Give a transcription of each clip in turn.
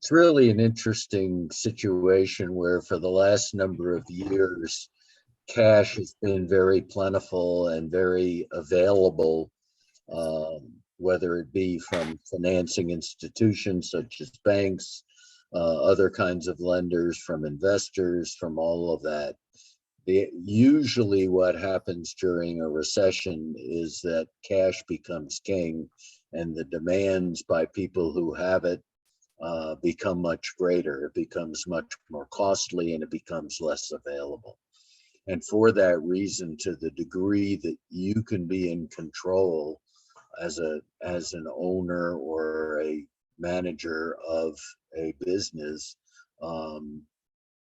It's really an interesting situation where for the last number of years, cash has been very plentiful and very available, whether it be from financing institutions such as banks, other kinds of lenders, from investors, from all of that. Usually what happens during a recession is that cash becomes king and the demands by people who have it become much greater. It becomes much more costly and it becomes less available. And for that reason, to the degree that you can be in control as an owner or a manager of a business,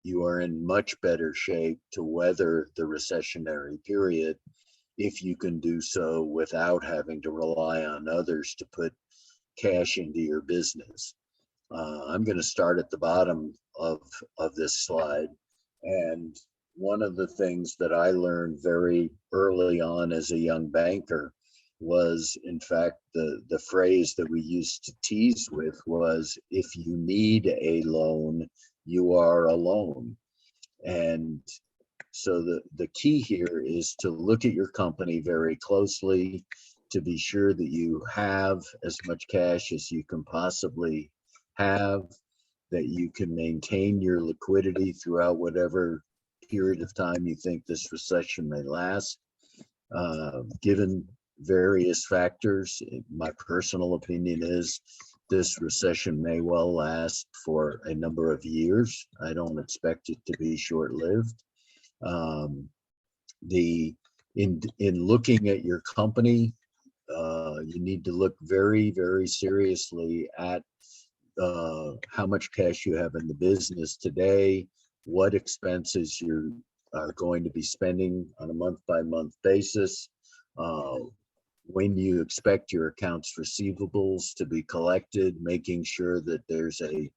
you are in much better shape to weather the recessionary period if you can do so without having to rely on others to put cash into your business. I'm going to start at the bottom of this slide. And one of the things that I learned very early on as a young banker was, in fact, the phrase that we used to tease with was, if you need a loan, you are alone. And so the key here is to look at your company very closely, to be sure that you have as much cash as you can possibly have, that you can maintain your liquidity throughout whatever period of time you think this recession may last. Given various factors, my personal opinion is this recession may well last for a number of years. I don't expect it to be short-lived. In looking at your company, you need to look very, very seriously at how much cash you have in the business today, what expenses you are going to be spending on a month-by-month basis, when you expect your accounts receivables to be collected, making sure that there's a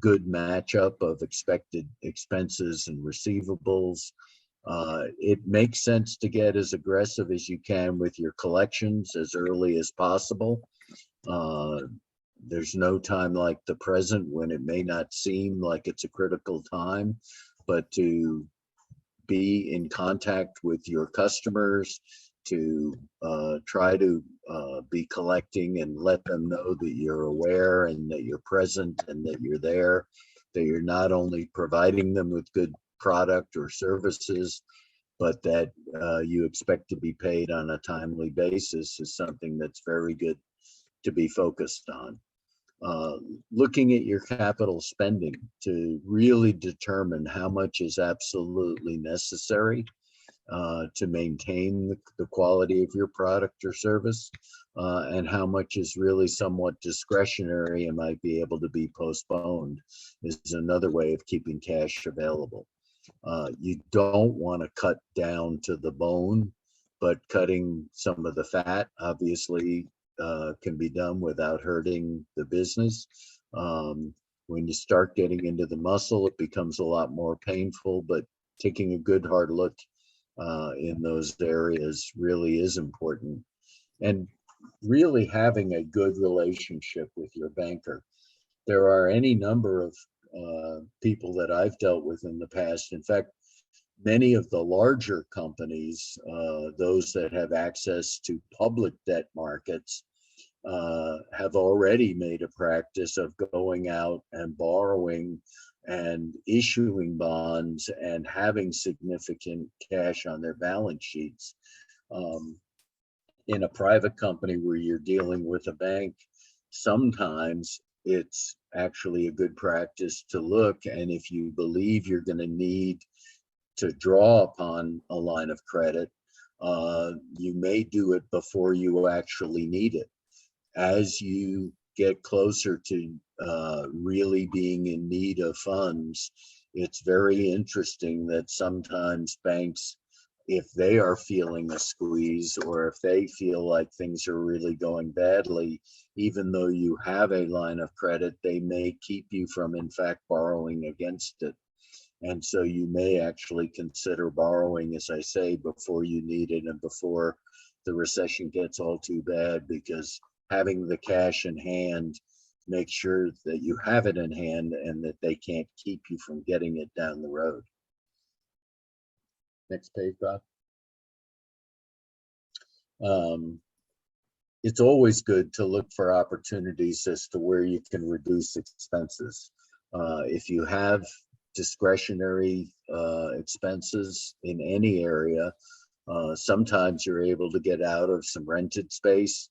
good matchup of expected expenses and receivables. It makes sense to get as aggressive as you can with your collections as early as possible. There's no time like the present when it may not seem like it's a critical time, but to be in contact with your customers, to try to be collecting and let them know that you're aware and that you're present and that you're there, that you're not only providing them with good product or services, but that you expect to be paid on a timely basis, is something that's very good to be focused on. Looking at your capital spending to really determine how much is absolutely necessary to maintain the quality of your product or service, and how much is really somewhat discretionary and might be able to be postponed, is another way of keeping cash available. You don't want to cut down to the bone, but cutting some of the fat obviously can be done without hurting the business. When you start getting into the muscle, it becomes a lot more painful, but taking a good hard look in those areas really is important. And really having a good relationship with your banker. There are any number of people that I've dealt with in the past. In fact, many of the larger companies, those that have access to public debt markets, have already made a practice of going out and borrowing and issuing bonds and having significant cash on their balance sheets. In a private company where you're dealing with a bank, sometimes it's actually a good practice to look, and if you believe you're going to need to draw upon a line of credit, you may do it before you actually need it. As you get closer to really being in need of funds, it's very interesting that sometimes banks, if they are feeling a squeeze or if they feel like things are really going badly, even though you have a line of credit, they may keep you from, in fact, borrowing against it. And so you may actually consider borrowing, as I say, before you need it and before the recession gets all too bad, because having the cash in hand make sure that you have it in hand and that they can't keep you from getting it down the road. Next page, Bob. It's always good to look for opportunities as to where you can reduce expenses. If you have discretionary expenses in any area, sometimes you're able to get out of some rented space.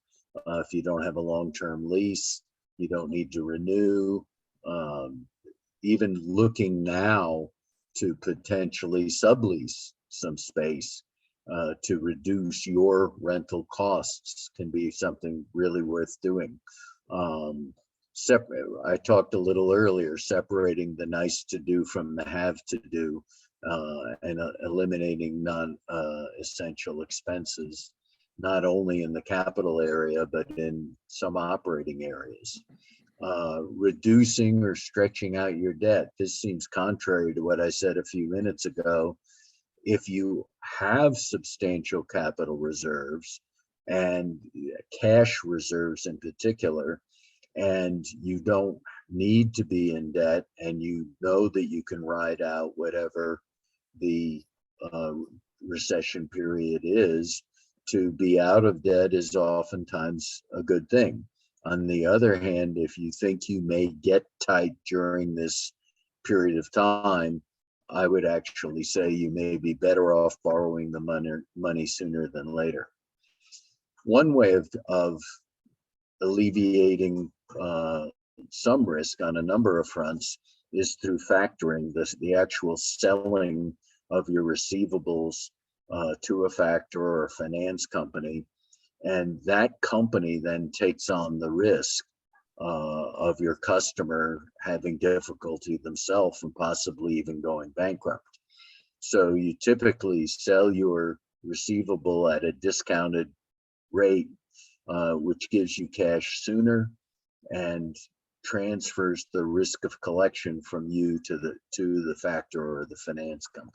If you don't have a long-term lease, you don't need to renew. Even looking now to potentially sublease some space to reduce your rental costs can be something really worth doing. I talked a little earlier, separating the nice to do from the have to do, and eliminating non-essential expenses, not only in the capital area, but in some operating areas. Reducing or stretching out your debt. This seems contrary to what I said a few minutes ago. If you have substantial capital reserves and cash reserves in particular, and you don't need to be in debt, and you know that you can ride out whatever the recession period is, to be out of debt is oftentimes a good thing. On the other hand, if you think you may get tight during this period of time, I would actually say you may be better off borrowing the money sooner than later. One way of alleviating some risk on a number of fronts is through factoring, the actual selling of your receivables to a factor or a finance company. And that company then takes on the risk of your customer having difficulty themselves and possibly even going bankrupt. So you typically sell your receivable at a discounted rate, which gives you cash sooner and transfers the risk of collection from you to the factor or the finance company.